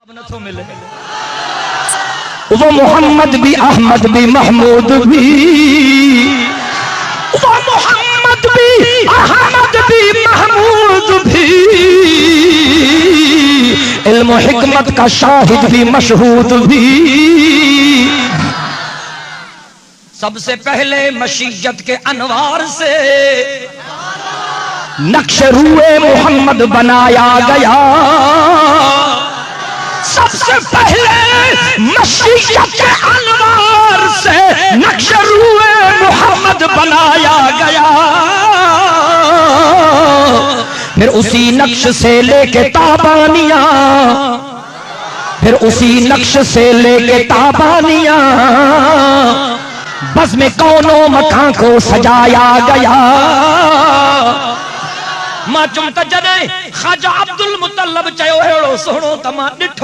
وہ محمد بھی احمد بھی محمود بھی، وہ محمد بھی احمد بھی محمود بھی، علم و حکمت کا شاہد بھی مشہود بھی۔ سب سے پہلے مشیت کے انوار سے نقش روئے محمد بنایا گیا، سب سے پہلے مشیت کے انوار سے نقش روئے محمد بنایا گیا، پھر اسی نقش سے لے کے تابانیاں، پھر اسی نقش سے لے کے تابانیاں بزم کونوں مکان کو سجایا گیا۔ ماں چمتا جدے خواجہ عبد المطلب چیو ہیڑو سوڑو تما ڈٹھو